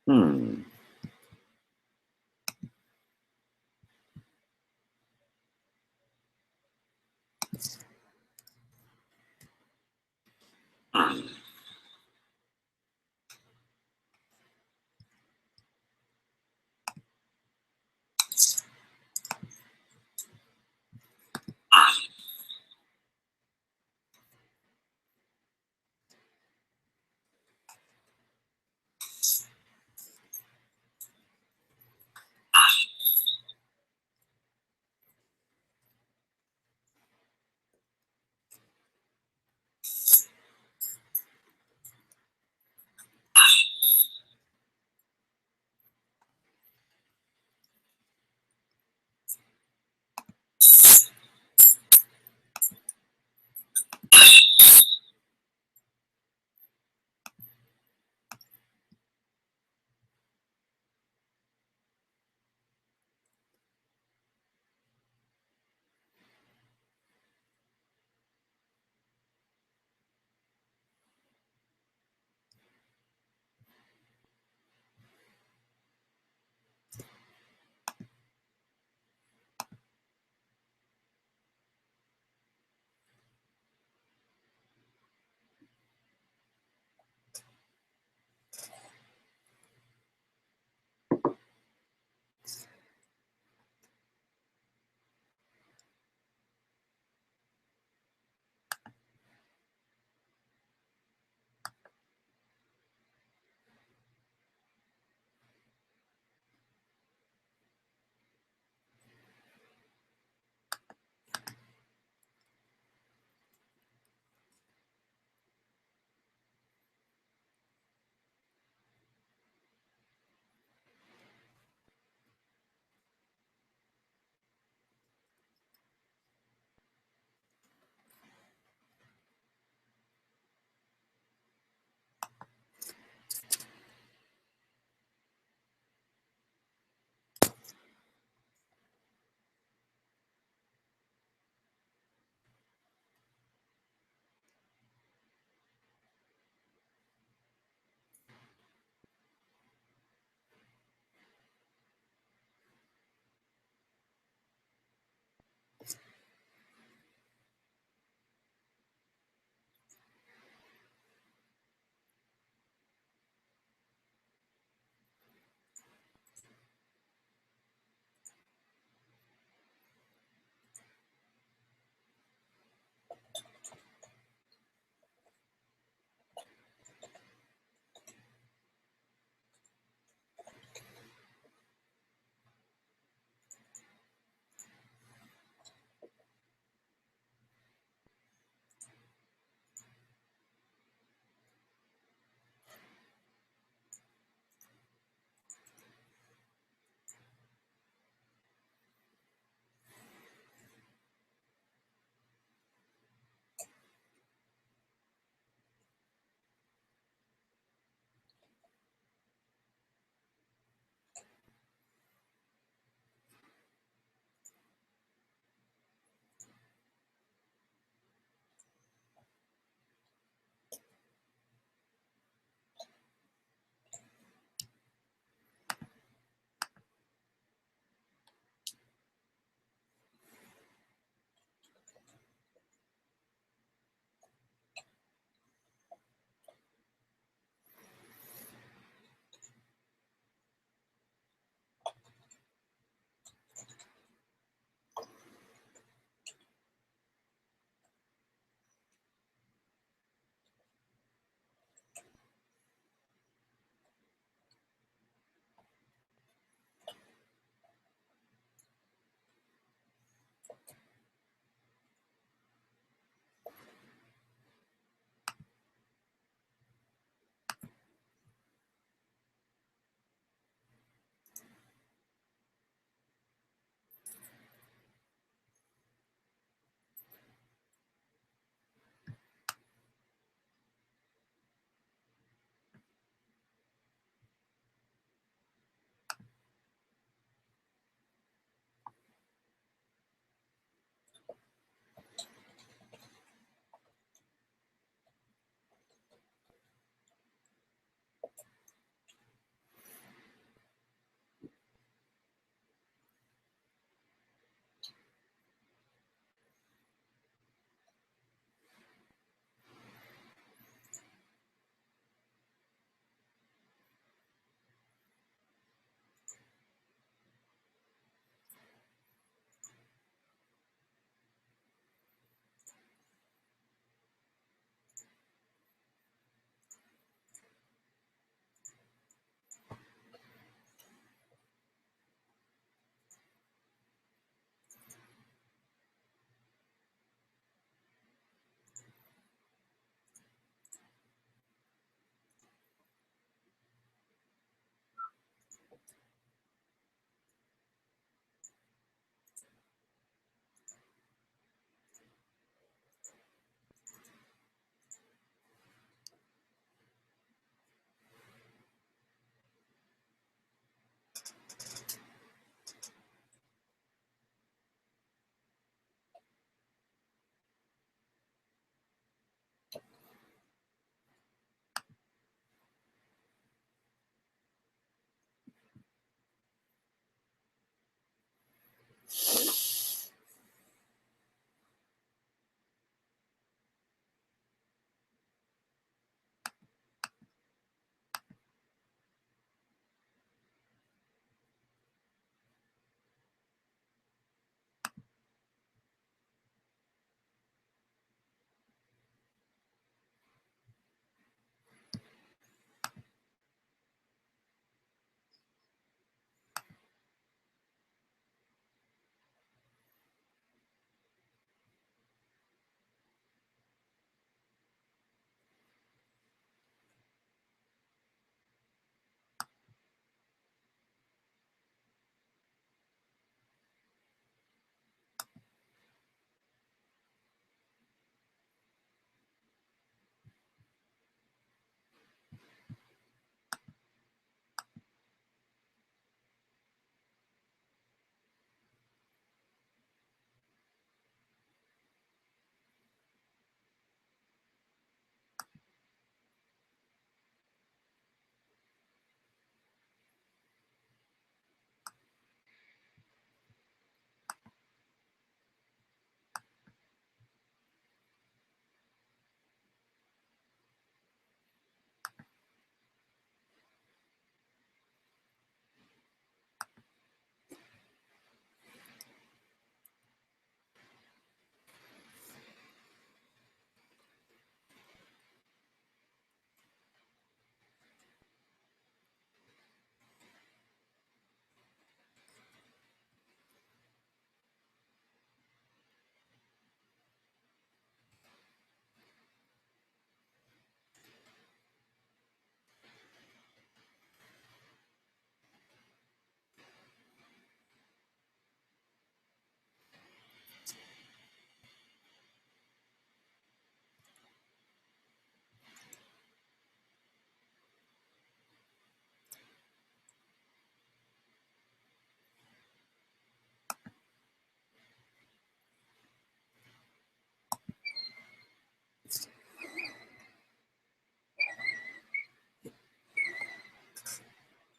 Hmm.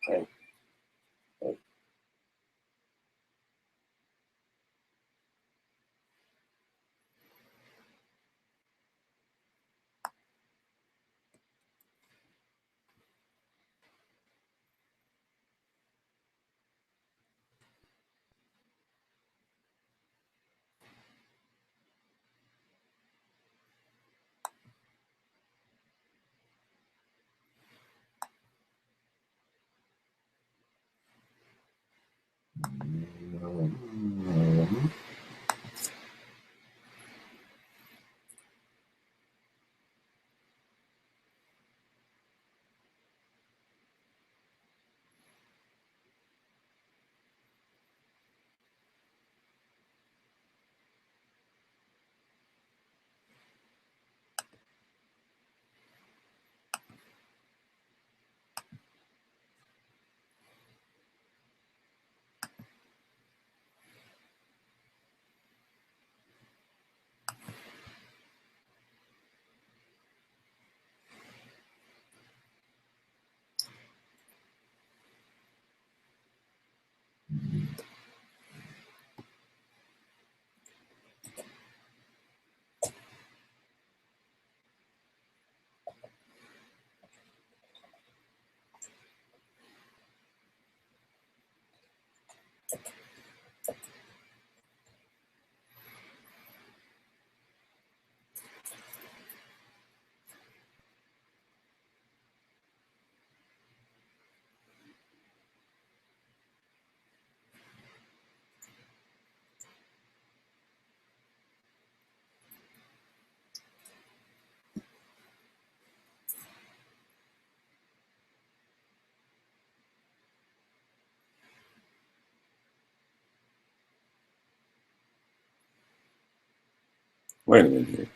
Okay. Wait a minute here.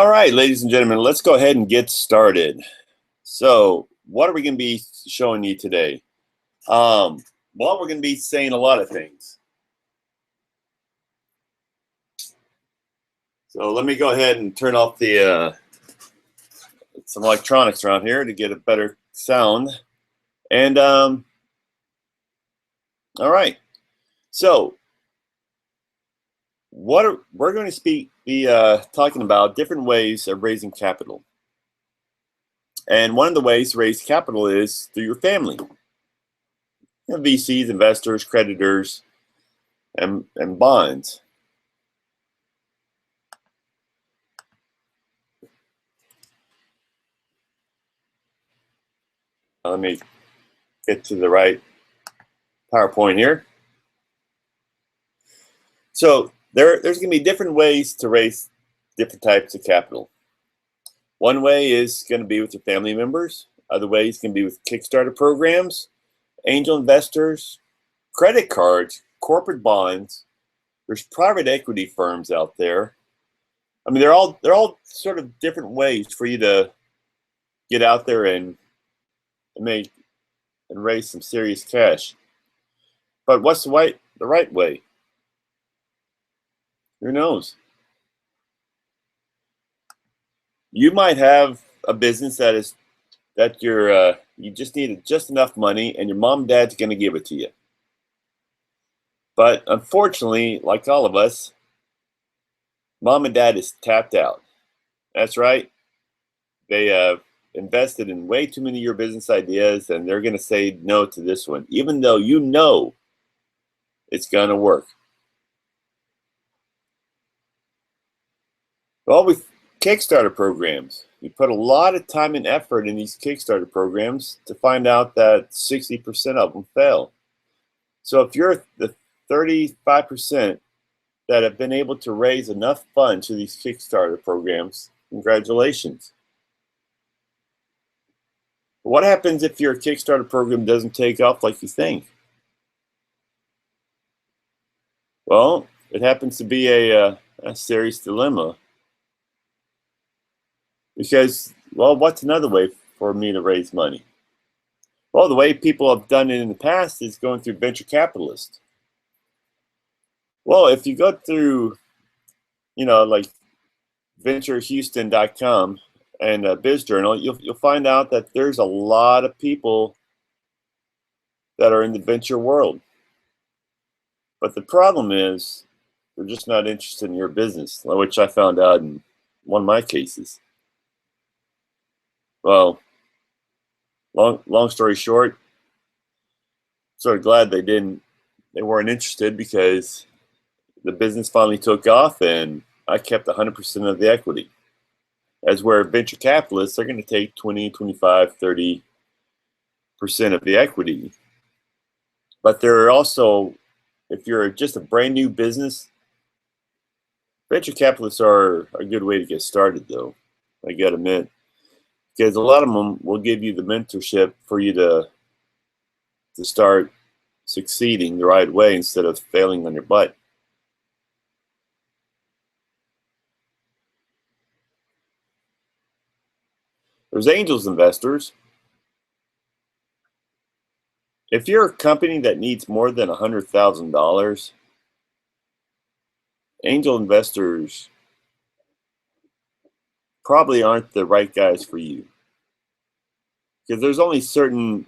All right, ladies and gentlemen, let's go ahead and get started. So, what are we going to be showing you today? Well, we're going to be saying a lot of things. So let me go ahead and turn off the some electronics around here to get a better sound. And all right. So we're going to be talking about different ways of raising capital. And one of the ways to raise capital is through your family. You know, VCs, investors, creditors, and bonds. Let me get to the right PowerPoint here. So there's going to be different ways to raise different types of capital. One way is going to be with your family members. Other ways can be with Kickstarter programs, angel investors, credit cards, corporate bonds. There's private equity firms out there. I mean, they're all sort of different ways for you to get out there and make and raise some serious cash. But what's the right way? Who knows? You might have a business that you just need just enough money, and your mom and dad's going to give it to you. But unfortunately, like all of us, mom and dad is tapped out. That's right. They have invested in way too many of your business ideas, and they're going to say no to this one, even though you know it's going to work. Well, with Kickstarter programs, you put a lot of time and effort in these Kickstarter programs to find out that 60% of them fail. So if you're the 35% that have been able to raise enough funds through these Kickstarter programs, congratulations. What happens if your Kickstarter program doesn't take off like you think? Well, it happens to be a serious dilemma. Because, well, what's another way for me to raise money? Well, the way people have done it in the past is going through venture capitalists. Well, if you go through, like venturehouston.com and BizJournal, you'll find out that there's a lot of people that are in the venture world. But the problem is they're just not interested in your business, which I found out in one of my cases. Well, long story short, sort of glad they weren't interested, because the business finally took off and I kept 100% of the equity. As where venture capitalists are going to take 20, 25, 30% of the equity. But there are also, if you're just a brand new business, venture capitalists are a good way to get started, though, I gotta admit. Because a lot of them will give you the mentorship for you to start succeeding the right way instead of failing on your butt. There's angels investors. If you're a company that needs more than $100,000, angel investors probably aren't the right guys for you. Because there's only certain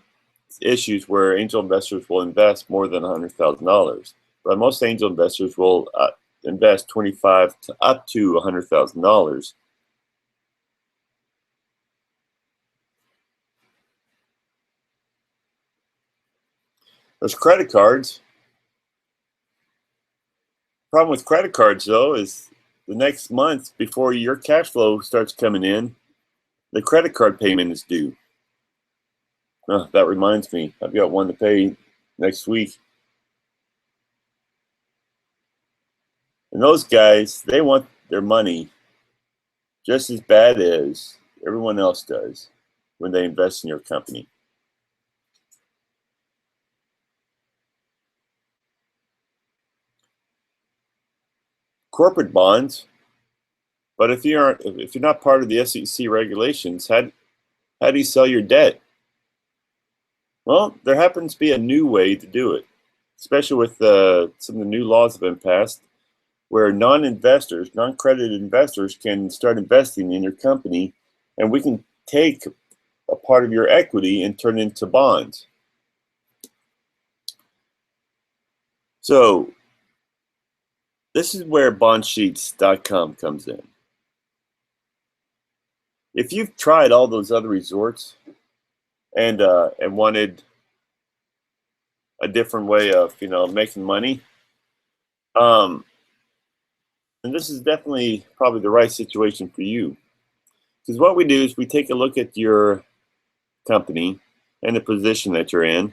issues where angel investors will invest more than $100,000. But most angel investors will invest $25,000 to up to $100,000. There's credit cards. Problem with credit cards, though, is the next month before your cash flow starts coming in, the credit card payment is due. Oh, that reminds me, I've got one to pay next week. And those guys, they want their money just as bad as everyone else does when they invest in your company. Corporate bonds. But if you're not part of the SEC regulations, how do you sell your debt? Well, there happens to be a new way to do it, especially with some of the new laws that have been passed, where non-investors, non-credited investors can start investing in your company, and we can take a part of your equity and turn it into bonds. So this is where bondsheets.com comes in. If you've tried all those other resorts and wanted a different way of making money, and this is definitely probably the right situation for you. Because what we do is we take a look at your company and the position that you're in.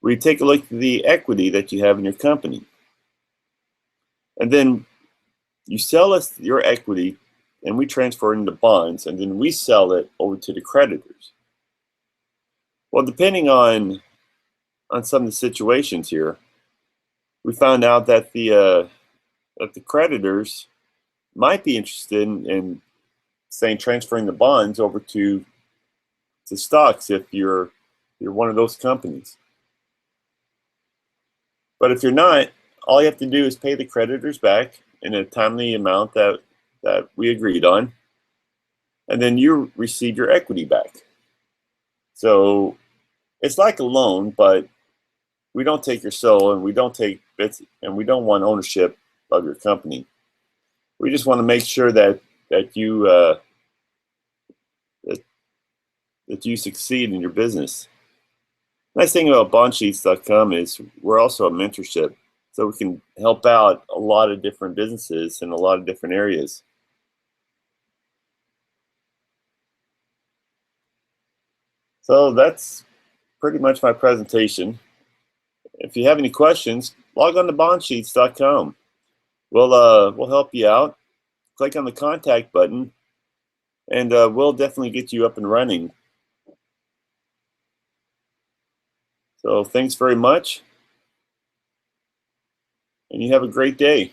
We take a look at the equity that you have in your company. And then you sell us your equity and we transfer it into bonds, and then we sell it over to the creditors. Well, depending on some of the situations here, we found out that the creditors might be interested in saying transferring the bonds over to stocks if you're one of those companies. But if you're not, all you have to do is pay the creditors back in a timely amount that we agreed on, and then you receive your equity back. So it's like a loan, but we don't take your soul, and we don't take bits, and we don't want ownership of your company. We just want to make sure that you that you succeed in your business. Nice thing about bondsheets.com is we're also a mentorship, so we can help out a lot of different businesses in a lot of different areas. So that's pretty much my presentation. If you have any questions, log on to bondsheets.com. We'll help you out. Click on the contact button, and we'll definitely get you up and running. So thanks very much, and you have a great day.